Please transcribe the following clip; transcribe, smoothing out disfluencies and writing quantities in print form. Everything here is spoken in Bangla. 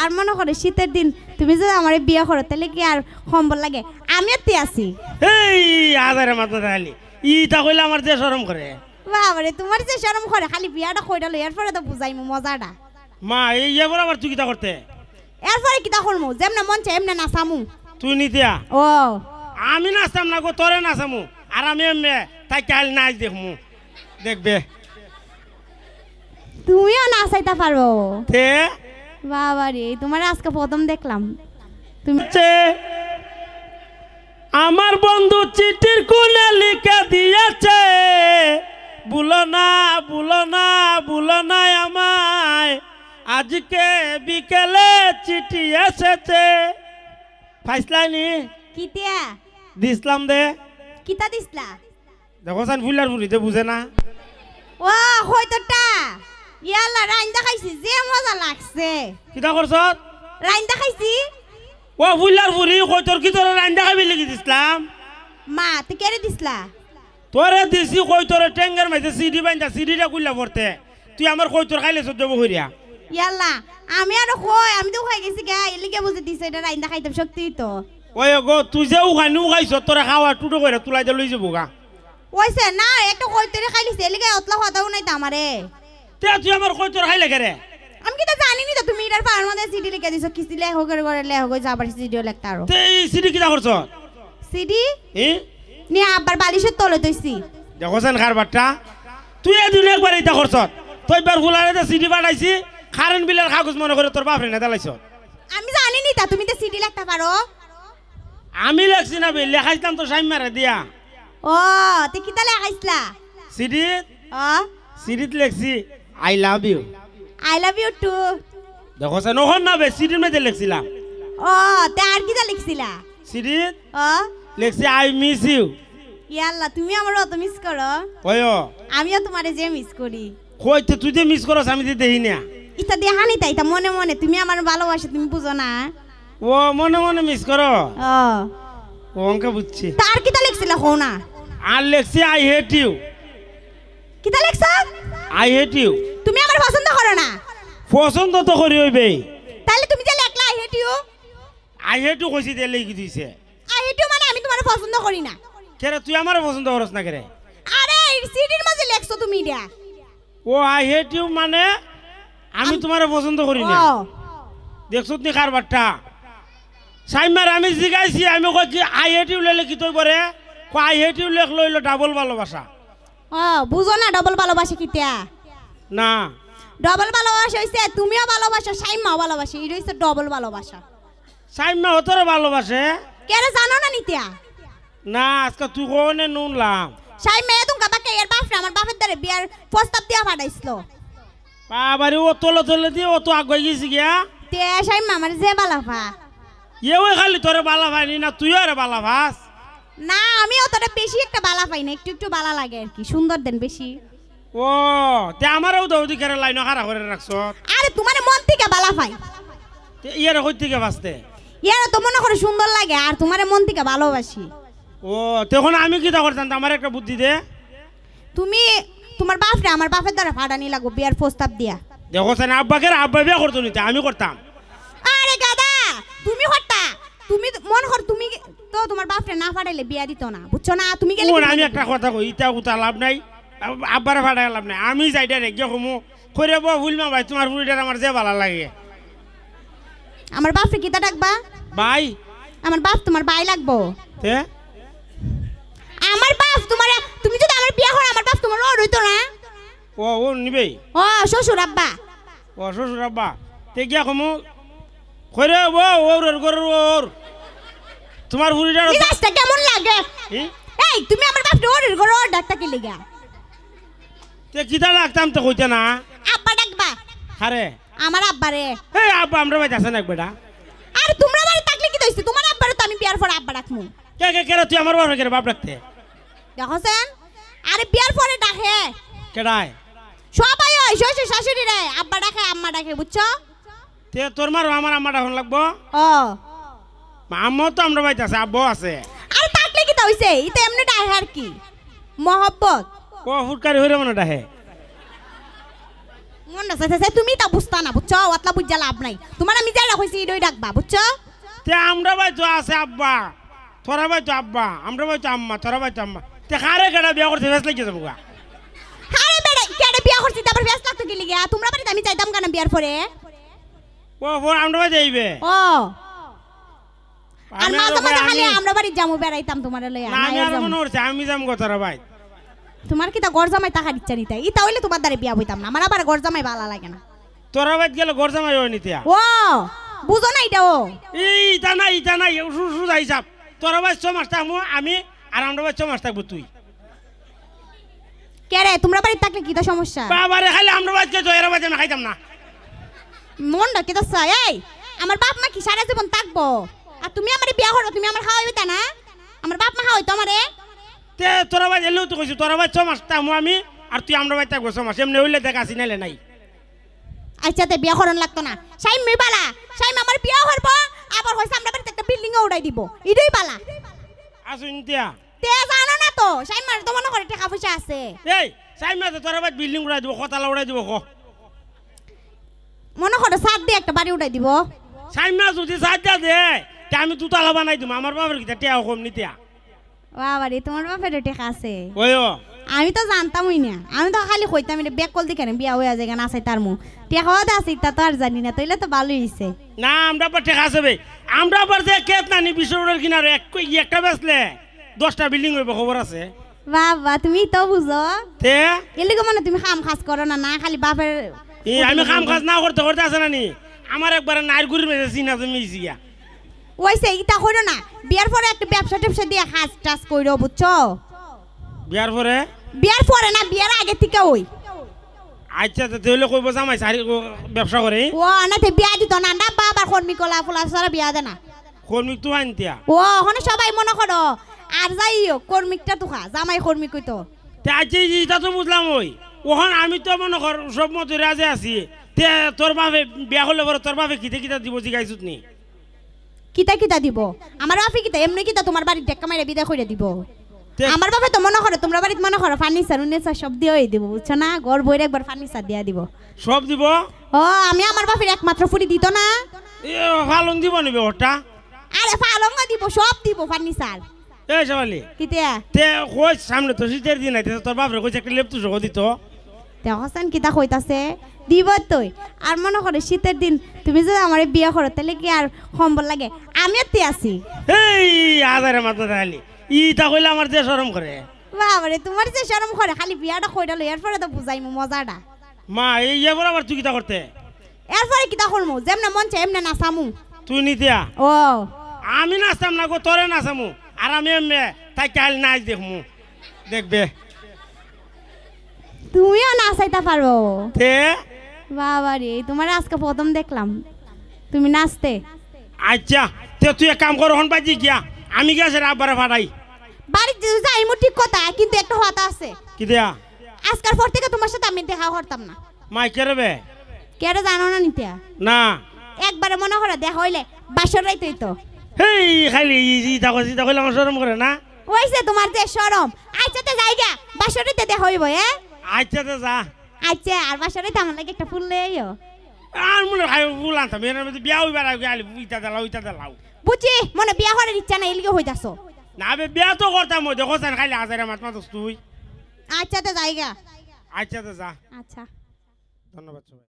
আর মনে করে শীতের দিন তুমি যদি আমার বিয়ে করো তাহলে কি আর সম্বল লাগে আমিও তে আছি এই আদারে মাথা খালি ইটা কইলে আমার যে শরম করে বাবারে তোমার যে শরম করে খালি বিয়াটা কইরা লই এরপরে তো বুঝাইমু মজাটা মা এই এবার আবার তুই কিটা করতে এরপরে কিটা করমু যেমনে মন চাই এমনে নাচামু তুই নিতিয়া ও আমি নাচতাম না গো তোরে নাচামু আর আমি এমনি তাই কাল নাচ দেখমু দেখবে তুমিও নাচাইতে পারো তে বাবারে তোমার আজকে প্রথম দেখলাম তুমি আমার বন্ধু চিঠির কোণে লিখে দিয়েছে ভুলো না ভুলো না ভুলো না আমায় আজকে বিকেলে চিঠি এসেছে ফাইসলাইনি কিতিয়া দিসলাম দে কিতা দিছলা দেখো সান ফুলার ফুলিতে বুঝে না ও হয়তোটা ইয়াল্লা রাইন্দা খাইছি যে মজা লাগছে কিটা করছ রাইন্দা খাইছি ও ফুলার ফুলি কই তোর কি তোর রান্দা খাবি লিখি দিসলাম মা তুই কেড়ে দিছলা তোরে দিছি কই তোর টেঙ্গার মাইতে সিডি বাইন্দা সিডিটা কুইলা পড়তে তুই আমার কই তোর খাইলে সহ্য করিয়া ইয়াল্লা আমি আর কই আমি তো খাই গেছি গা এলিকে বুঝে দিছে এটা রাইন্দা খাইতাম সত্যি তো ওই গো তুই যে উখানি উখাইছ তোরা খাওয়া টুটো করে তুলাই দে লই যাবো গা ওইছে না একটা কই তোরে খাইলিছে এলিকে অতলা হতাও নাই তো আমারে তে তুই আমার কই তোর খাইলে কেরে আমি কি তো জানি নি তো তুমি এটার পার মধ্যে সিডি লিখে দিছো কিস্তি লেখো করে করে লেখো কই যাবার সিডিও লেখতা আরো তে এই সিডি কিটা করছ সিডি ই নি আবার বালিশের তলে দইছি দেখো সেন খার বাট্টা তুই এদিন একবার এটা করছ তুই বার ফুলারে সিডি বানাইছি কারেন্ট বিলের কাগজ মনে করে তোর বাপরে না দালাইছ আমি জানি নি তা তুমি তো সিডি লেখতা পারো আমি লেখছি না বে লেখাইতাম তো সাইম মারা দিয়া ও তুই কিতা লেখাইছলা সিডি ও সিডিত লেখছি I love you I love you too দেখো সেন ওখান না বে সিডির মধ্যে লেখছিলাম ও তে আর কিতা লিখছিলা সিডিত ও লেখছি আই মিস ইউ ইয়াল্লা তুমি আমার অত মিস করো ওই আমিও তোমারে যে মিস করি কইতে তুই যে মিস করস আমি তো দেখি না ইতা দিয়ে হানি তাই তা মনে মনে তুমি আমার ভালোবাসা তুমি বুঝো না ও মনে মনে মিস করো ও ও অঙ্কে বুঝছি তার কিতা লিখছিলা হও না আর লেখছি আই হেট ইউ কিতা লিখছ আই হেট ইউ তুমি আমার পছন্দ করো না পছন্দ তো করি হইবে তাহলে তুমি যে লেখলা I hate you I hate you কইছি দিয়ে লিখি দিছে আই হেট ইউ মানে আমি তোমার পছন্দ করি না কেরে তুই আমার পছন্দ করস না কেরে আরে সিডির মাঝে লেখছো তুমি এটা ও আই হেট ইউ মানে আমি তোমার পছন্দ করি না ও দেখছ তুই কারবারটা সাইমার আমি জিগাইছি আমি কই কি আই হেট ইউ লেলে কি তুই করে কই আই হেট ইউ লেখ লইলো ডাবল ভালোবাসা ও বুঝো না ডবল ভালোবাসা কিতা না ডবল ভালোবাসা হইছে তুমিও ভালোবাসো সাইমাও ভালোবাসে এটা হইছে ডবল ভালোবাসা সাইমা হতরে ভালোবাসে কেরে জানো না নিতিয়া না আজকে তুই কোনে নুনলাম সাইমা তুমি কাবাকে এর বাপ আমার বাপের দ্বারে বিয়ার প্রস্তাব দিয়া পাঠাইছিল বাবারে ও তলে তলে দিয়ে ও তো আগুয়ে গেছি গিয়া তে সাইমা আমার যে বালাফা এও খালি তোরে বালা ভাইনি না তুইও রে বালা ভাস না আমি অতটা বেশি একটা বালা পাই না একটু একটু বালা লাগে আর কি সুন্দর দেন বেশি ও তে আমারও দৌদি করে লাইন খাড়া করে রাখছ আরে তোমার মন থেকে বালা পাই তে ইয়ারে কই থেকে বাঁচতে ইয়ারা তো মনে করে সুন্দর লাগে আর তোমার মন থেকে ভালোবাসি ও তখন আমি কি তা করতাম আমার একটা বুদ্ধি দে তুমি তোমার বাপরে আমার বাপের দ্বারা ফাটানি লাগো বিয়ার প্রস্তাব দিয়া দেখো সেন আব্বাকে আব্বা বিয়া করতো নিতে আমি করতাম আরে গাদা তুমি হট্টা তুমি মন কর তুমি তো তোমার বাপরে না ফাটাইলে বিয়া দিত না বুঝছো না তুমি গেলে ও আমি একটা কথা কই ইটা উতা লাভ নাই আব্বারে ফাটাই লাভ নাই আমি যাইটা রে গিয়ে কমু কইরে বউ ভুলমা ভাই তোমার বুড়িটা আমার যে ভালো লাগে আমার বাপরে কিতা ডাকবা ভাই আমার বাপ তোমার ভাই লাগবো তে আমার বাপ তোমার তুমি যদি আমার বিয়া করো আমার বাপ তোমার ওর হইতো না ও নিবেই ও শ্বশুর আব্বা ও শ্বশুর আব্বা তে গিয়া কমু কইরে বউ ওর ওর তোমার বুড়িটা মিজাজটা কেমন লাগে এই তুমি আমার বাপরে ওর ঘর ওর ডাকতা কি লাগা তে কিটা রাখতাম তো কইতে না আব্বা ডাকবা আরে আমার আব্বারে এই আব্বা আমরা ভাই আছে না বেটা আরে তোমরা বাড়ি থাকলে কি হইছে তোমার আব্বারে তো আমি বিয়ার পরে আব্বা ডাকমু কে কে কেরা তুই আমার বাপরে কেরে বাপ রাখতে দেখছেন আরে বিয়ার পরে ডাকে কেডায় সবাই ওই শ্বশুর শাশুড়ি রে আব্বা ডাকে আম্মা ডাকে বুঝছো তে তোর মার আমার আম্মা ডাকন লাগবো ও আম্মাও তো আমরা ভাই আছে আব্বাও আছে আরে থাকলে কি হইছে এটা এমনি ডাকে আর কি মহব্বত ও ফুটকারি হইরে মনে ডাহে মন আছে তুমি তা বুঝতা না বুঝছো ওতলা বুঝা লাভ নাই তোমার আমি যাই রাখছি ইডই ডাকবা বুঝছো তে আমরা ভাই তো আছে আব্বা তোরা ভাই তো আব্বা আমরা ভাই তো আম্মা তোরা ভাই তো আম্মা তে কারে কেডা বিয়া করতে ফেস লাগি যাবো গা আরে বেড়া কেডা বিয়া করছিস তারপর ফেস লাগতো কি লিগা তোমরা বাড়িতে আমি যাইতাম কেন বিয়ার পরে ও আমরা ভাই যাইবে ও আর মাঝে মাঝে খালি আমরা বাড়ি যামু বেড়াইতাম তোমার লইয়া না আমি আর মনে হচ্ছে আমি যাম গো তোরা ভাই তোমার কি তা গড় জামাই টাকা দিচ্ছা নিতে ইতা হইলে তোমার দ্বারে বিয়া হইতাম না আমার আবার গড় জামাই ভালো লাগে না তোরা ভাই গেলে ঘর জামাই হই নিতিয়া ও বুঝো না এটা ও ইটা নাই সুজা হিসাব তোরা ভাই 6 মাস থাকবো আমি আর আমরা ভাই 6 মাস থাকবো তুই কে রে তোমরা বাড়ি থাকলে কি তা সমস্যা বাবারে খালি আমরা ভাই কে এরা ভাই আমি খাইতাম না মনটা কি দশা এই আমার বাপ মা কি সারা জীবন থাকবো আর তুমি আমারে বিয়া করো তুমি আমার খাওয়াইবে তা না আমার বাপ মা খাওয়াইতো আমারে তে তোরা ভাই এলেও তো কইছি তোরা ভাই 6 মাস থাকবো আমি আর তুই আমরা ভাই থাকবো 6 মাস এমনি হইলে দেখ আসি নাইলে নাই আচ্ছা তে বিয়া করন লাগতো না সাইম মি বালা সাইম আমার বিয়া করবো আবার হইছে আমরা বাড়িতে একটা বিল্ডিং এ উড়াই দিব ইডই বালা আসুন তিয়া তে জানো না তো সাইম মার তো মনে করে টাকা পয়সা আছে এই সাইমা তো তোরা ভাই বিল্ডিং উড়াই দিব কতালা উড়াই দিব ক মনে করে সাত দিয়ে একটা বাড়ি উঠাই দিব সাইমা যদি সাজা দে তে আমি দুতালা বানাই দিম আমার বাবার কি টিয়া কম নিতিয়া বাবারে তোমার বাপের টাকা আছে ওইও আমি তো জানতামই না আমি তো খালি কইতাম এটা ব্যাক কল দেখে বিয়া হয়ে যায় না আছে তার মু টাকা হতে আছে তা তো আর জানি না তাইলে তো ভালোই হইছে না আমরা পর টেকা আছে ভাই আমরা পর যে কেত না নি বিশ্বরোডের কিনারে একটা বেচলে 10টা বিল্ডিং হইব খবর আছে বাবা তুমি তো বুঝো তে এলিগো মানে তুমি কাম কাজ করো না না খালি বাপের আমি কাম কাজ না করতে করতে আছে না নি আমার একবার নাইর গুড়ির মেঝে চিনা তুমি ইসিয়া ওইসে ইটা কইরো না বিয়ার পরে একটা ব্যবসা ট্যাবসা দিয়ে কাজ টাজ কইরো বুঝছো বিয়ার পরে না বিয়ার আগে থেকে ওই আচ্ছা তো তাহলে কইব জামাই সারি ব্যবসা করে ও আনাতে বিয়া দিত না না বাবার কর্মী কলা ফুলা সারা বিয়া দেনা কর্মিক তো আনতিয়া ও ওখানে সবাই মনে করো আর যাইও কর্মিকটা তো খা জামাই কর্মী কইতো তে আচ্ছা এটা তো বুঝলাম ওই ওখান আমি তো মনে কর সব মতো রাজে আছি তে তোর বাপে বিয়া করলে পরে তোর বাপে কিতে কিতা দিব জিগাইছুত নি কিতা দিব আমার বাপে কিতা এমনি কিতা তোমার বাড়ি টেক্কা মাইরা বিদায় কইরা দিব আমার বাপে তো মনে করো তোমরা বাড়িতে মনে করো ফার্নিচার উনিচার সব দিয়েই দিব বুঝছো না ঘর বইরে একবার ফার্নিচার দিয়া দিব সব দিব ও আমি আমার বাপের একমাত্র ফুরি দিত না এ ফালন দিব নিবে ওটা আরে ফালঙ্গ দিব সব দিব ফার্নিচার এই সবালি কিতা তে কই সামনে তো শীতের দিন আইতে তোর বাপরে কইছে একটা লেপটু জগো দিত দেখছেন কিতা কইতাছে দিব তুই আর মনে করে শীতের দিন তুমি যদি আমার বিয়ে করো তাহলে কি আর সম্বল লাগে আমিও তে আছি এই আদারে মাথা দালি ইটা কইলে আমার যে শরম করে বাবারে তোমার যে শরম করে খালি বিয়াটা কইরা লই এরপরে তো বুঝাইমু মজাটা মা এই এবার আবার তুই কিতা করতে এরপরে কিতা করমু যেমনে মন চাই এমনে নাচামু তুই নিতিয়া ও আমি নাচতাম না গো তোরে নাচামু আর আমি এমনি তাই কাল নাচ দেখমু দেখবে তুমিও নাচাইতে পারো তে বাবারে তোমার আজকে প্রথম দেখলাম তুমি নাচতে আচ্ছা তে তুই এক কাম কর হন বাজি গিয়া আমি গেছে আব্বারে ফাটাই বাড়িতে যাইমু ঠিক কথা কিন্তু একটা কথা আছে কি দেয়া আজকাল পর থেকে তোমার সাথে আমি দেখা করতাম না মাই কে রে কেরে জানো না নিতিয়া না একবারে মনে করে দেখা হইলে বাসর রাইতেই তো হেই খালি ইটা কইলে আমার শরম করে না ওইছে তোমার যে শরম আচ্ছা তো যাইগা বাসর রাইতে দেখা হইব আচ্ছা তো যা আচ্ছা আর বাসর রাইতে আমার লাগে একটা ফুল লইও আর মনে খাই ফুল আনতাম এর মধ্যে বিয়া হইবার আগে আলি ইটা দাও বুঝি মনে বিয়া করার ইচ্ছা নাই এলিগে হইতাছো না বে বিয়া তো করতাম ওই দেখো খালি হাজারে মাত তুই আচ্ছা তো যাইগা আচ্ছা তো যা আচ্ছা ধন্যবাদ সবাই